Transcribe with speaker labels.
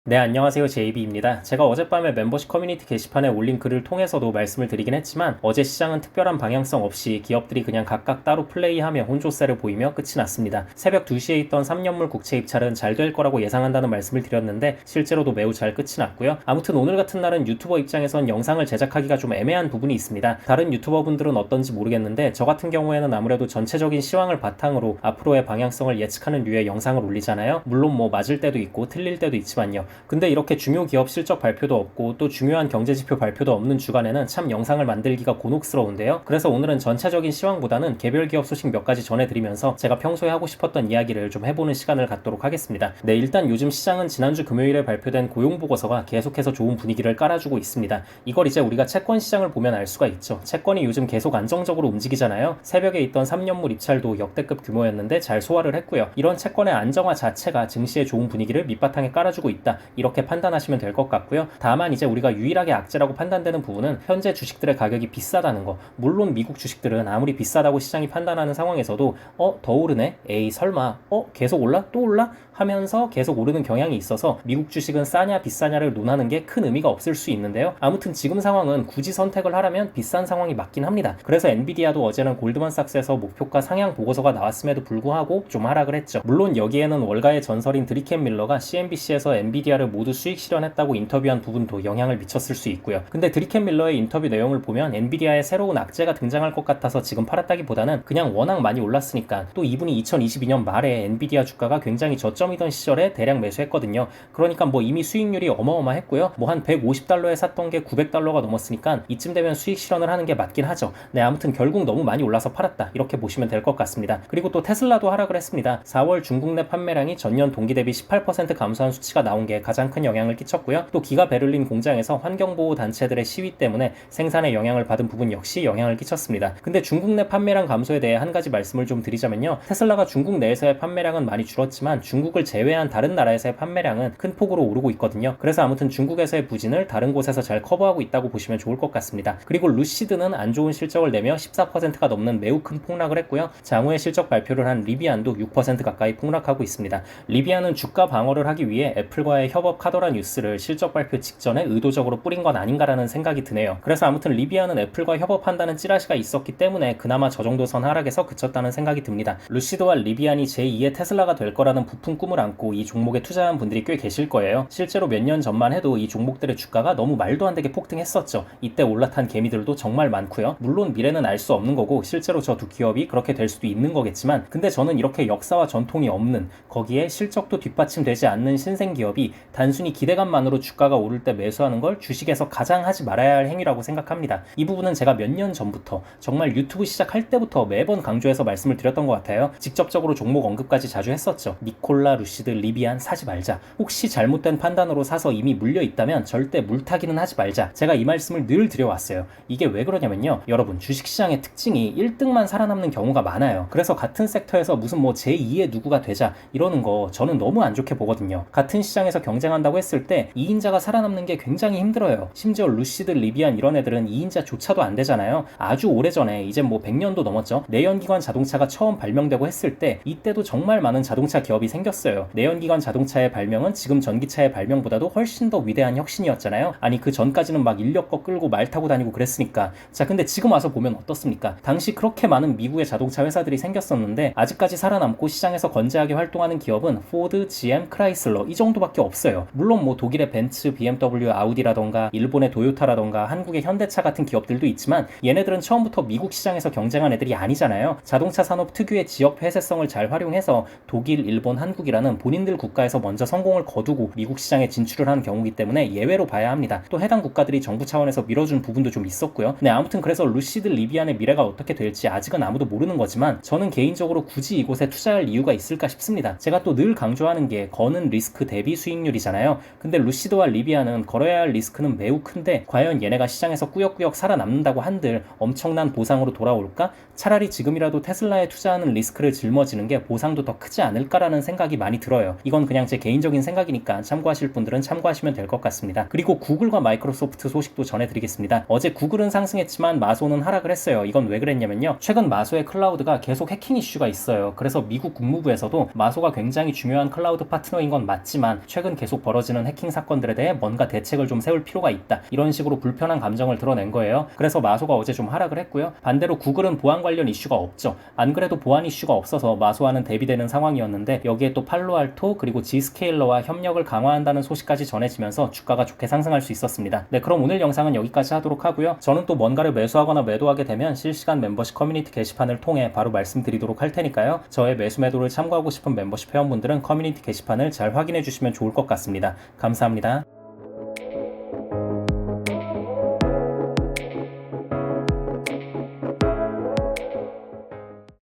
Speaker 1: 네, 안녕하세요. JB입니다. 제가 어젯밤에 멤버십 커뮤니티 게시판에 올린 글을 통해서도 말씀을 드리긴 했지만 어제 시장은 특별한 방향성 없이 기업들이 그냥 각각 따로 플레이하며 혼조세를 보이며 끝이 났습니다. 새벽 2시에 있던 3년물 국채 입찰은 잘 될 거라고 예상한다는 말씀을 드렸는데 실제로도 매우 잘 끝이 났고요. 아무튼 오늘 같은 날은 유튜버 입장에선 영상을 제작하기가 좀 애매한 부분이 있습니다. 다른 유튜버분들은 어떤지 모르겠는데 저 같은 경우에는 아무래도 전체적인 시황을 바탕으로 앞으로의 방향성을 예측하는 류의 영상을 올리잖아요. 물론 뭐 맞을 때도 있고 틀릴 때도 있지만요. 근데 이렇게 중요 기업 실적 발표도 없고 또 중요한 경제지표 발표도 없는 주간에는 참 영상을 만들기가 곤혹스러운데요. 그래서 오늘은 전체적인 시황보다는 개별 기업 소식 몇 가지 전해드리면서 제가 평소에 하고 싶었던 이야기를 좀 해보는 시간을 갖도록 하겠습니다. 네, 일단 요즘 시장은 지난주 금요일에 발표된 고용보고서가 계속해서 좋은 분위기를 깔아주고 있습니다. 이걸 이제 우리가 채권 시장을 보면 알 수가 있죠. 채권이 요즘 계속 안정적으로 움직이잖아요. 새벽에 있던 3년물 입찰도 역대급 규모였는데 잘 소화를 했고요. 이런 채권의 안정화 자체가 증시의 좋은 분위기를 밑바탕에 깔아주고 있다. 이렇게 판단하시면 될 것 같고요. 다만 이제 우리가 유일하게 악재라고 판단되는 부분은 현재 주식들의 가격이 비싸다는 거. 물론 미국 주식들은 아무리 비싸다고 시장이 판단하는 상황에서도 더 오르네? 에이 설마 계속 올라? 또 올라? 하면서 계속 오르는 경향이 있어서 미국 주식은 싸냐 비싸냐를 논하는 게 큰 의미가 없을 수 있는데요. 아무튼 지금 상황은 굳이 선택을 하라면 비싼 상황이 맞긴 합니다. 그래서 엔비디아도 어제는 골드만삭스에서 목표가 상향 보고서가 나왔음에도 불구하고 좀 하락을 했죠. 물론 여기에는 월가의 전설인 드리켄 밀러가 CNBC에서 엔비디아를 모두 수익 실현했다고 인터뷰한 부분도 영향을 미쳤을 수 있고요. 근데 드리켄 밀러의 인터뷰 내용을 보면 엔비디아에 새로운 악재가 등장할 것 같아서 지금 팔았다기보다는 그냥 워낙 많이 올랐으니까 또 이분이 2022년 말에 엔비디아 주가가 굉장히 저점이던 시절에 대량 매수했거든요. 그러니까 뭐 이미 수익률이 어마어마했고요. 뭐 한 150달러에 샀던 게 900달러가 넘었으니까 이쯤 되면 수익 실현을 하는 게 맞긴 하죠. 네, 아무튼 결국 너무 많이 올라서 팔았다. 이렇게 보시면 될 것 같습니다. 그리고 또 테슬라도 하락을 했습니다. 4월 중국 내 판매량이 전년 동기 대비 18% 감소한 수치가 나온 게 가장 큰 영향을 끼쳤고요. 또 기가 베를린 공장에서 환경보호 단체들의 시위 때문에 생산에 영향을 받은 부분 역시 영향을 끼쳤습니다. 근데 중국 내 판매량 감소에 대해 한 가지 말씀을 좀 드리자면요. 테슬라가 중국 내에서의 판매량은 많이 줄었지만 중국을 제외한 다른 나라에서의 판매량은 큰 폭으로 오르고 있거든요. 그래서 아무튼 중국에서의 부진을 다른 곳에서 잘 커버하고 있다고 보시면 좋을 것 같습니다. 그리고 루시드는 안 좋은 실적을 내며 14%가 넘는 매우 큰 폭락을 했고요. 장후에 실적 발표를 한 리비안도 6% 가까이 폭락하고 있습니다. 리비안은 주가 방어를 하기 위해 애플과의 협업하더라 뉴스를 실적 발표 직전에 의도적으로 뿌린 건 아닌가라는 생각이 드네요. 그래서 아무튼 리비안은 애플과 협업한다는 찌라시가 있었기 때문에 그나마 저 정도 선 하락에서 그쳤다는 생각이 듭니다. 루시드와 리비안이 제2의 테슬라가 될 거라는 부푼 꿈을 안고 이 종목에 투자한 분들이 꽤 계실 거예요. 실제로 몇 년 전만 해도 이 종목들의 주가가 너무 말도 안 되게 폭등했었죠. 이때 올라탄 개미들도 정말 많고요. 물론 미래는 알 수 없는 거고 실제로 저 두 기업이 그렇게 될 수도 있는 거겠지만 근데 저는 이렇게 역사와 전통이 없는 거기에 실적도 뒷받침되지 않는 신생 기업이 단순히 기대감만으로 주가가 오를 때 매수하는 걸 주식에서 가장 하지 말아야 할 행위라고 생각합니다. 이 부분은 제가 몇 년 전부터 정말 유튜브 시작할 때부터 매번 강조해서 말씀을 드렸던 것 같아요. 직접적으로 종목 언급까지 자주 했었죠. 니콜라, 루시드, 리비안 사지 말자. 혹시 잘못된 판단으로 사서 이미 물려 있다면 절대 물타기는 하지 말자. 제가 이 말씀을 늘 드려왔어요. 이게 왜 그러냐면요. 여러분 주식시장의 특징이 1등만 살아남는 경우가 많아요. 그래서 같은 섹터에서 무슨 뭐 제2의 누구가 되자 이러는 거 저는 너무 안 좋게 보거든요. 같은 시장에서 경쟁한다고 했을 때 2인자가 살아남는 게 굉장히 힘들어요. 심지어 루시드, 리비안 이런 애들은 2인자조차도 안 되잖아요. 아주 오래전에 이제 뭐 100년도 넘었죠. 내연기관 자동차가 처음 발명되고 했을 때 이때도 정말 많은 자동차 기업이 생겼어요. 내연기관 자동차의 발명은 지금 전기차의 발명보다도 훨씬 더 위대한 혁신이었잖아요. 아니 그 전까지는 막 인력거 끌고 말 타고 다니고 그랬으니까. 자 근데 지금 와서 보면 어떻습니까? 당시 그렇게 많은 미국의 자동차 회사들이 생겼었는데 아직까지 살아남고 시장에서 건재하게 활동하는 기업은 포드, GM, 크라이슬러 이 정도밖에 없어요. 물론 뭐 독일의 벤츠, BMW, 아우디라던가 일본의 도요타라던가 한국의 현대차 같은 기업들도 있지만 얘네들은 처음부터 미국 시장에서 경쟁한 애들이 아니잖아요. 자동차 산업 특유의 지역 폐쇄성을 잘 활용해서 독일, 일본, 한국이라는 본인들 국가에서 먼저 성공을 거두고 미국 시장에 진출을 한 경우이기 때문에 예외로 봐야 합니다. 또 해당 국가들이 정부 차원에서 밀어준 부분도 좀 있었고요. 네, 아무튼 그래서 루시드, 리비안의 미래가 어떻게 될지 아직은 아무도 모르는 거지만 저는 개인적으로 굳이 이곳에 투자할 이유가 있을까 싶습니다. 제가 또 늘 강조하는 게 거는 리스크 대비 수익률이잖아요. 근데 루시드와 리비안은 걸어야 할 리스크는 매우 큰데 과연 얘네가 시장에서 꾸역꾸역 살아남는다고 한들 엄청난 보상으로 돌아올까? 차라리 지금이라도 테슬라에 투자하는 리스크를 짊어지는 게 보상도 더 크지 않을까라는 생각이 많이 들어요. 이건 그냥 제 개인적인 생각이니까 참고하실 분들은 참고하시면 될 것 같습니다. 그리고 구글과 마이크로소프트 소식도 전해드리겠습니다. 어제 구글은 상승했지만 마소는 하락을 했어요. 이건 왜 그랬냐면요. 최근 마소의 클라우드가 계속 해킹 이슈가 있어요. 그래서 미국 국무부에서도 마소가 굉장히 중요한 클라우드 파트너인 건 맞지만 최근 최근 계속 벌어지는 해킹 사건들에 대해 뭔가 대책을 좀 세울 필요가 있다. 이런 식으로 불편한 감정을 드러낸 거예요. 그래서 마소가 어제 좀 하락을 했고요. 반대로 구글은 보안 관련 이슈가 없죠. 안 그래도 보안 이슈가 없어서 마소와는 대비되는 상황이었는데 여기에 또 팔로알토 그리고 Zscaler와 협력을 강화한다는 소식까지 전해지면서 주가가 좋게 상승할 수 있었습니다. 네, 그럼 오늘 영상은 여기까지 하도록 하고요. 저는 또 뭔가를 매수하거나 매도하게 되면 실시간 멤버십 커뮤니티 게시판을 통해 바로 말씀드리도록 할 테니까요. 저의 매수 매도를 참고하고 싶은 멤버십 회원분들은 커뮤니티 게시판을 잘 확인해 주시면 좋을 것 같습니다. 감사합니다.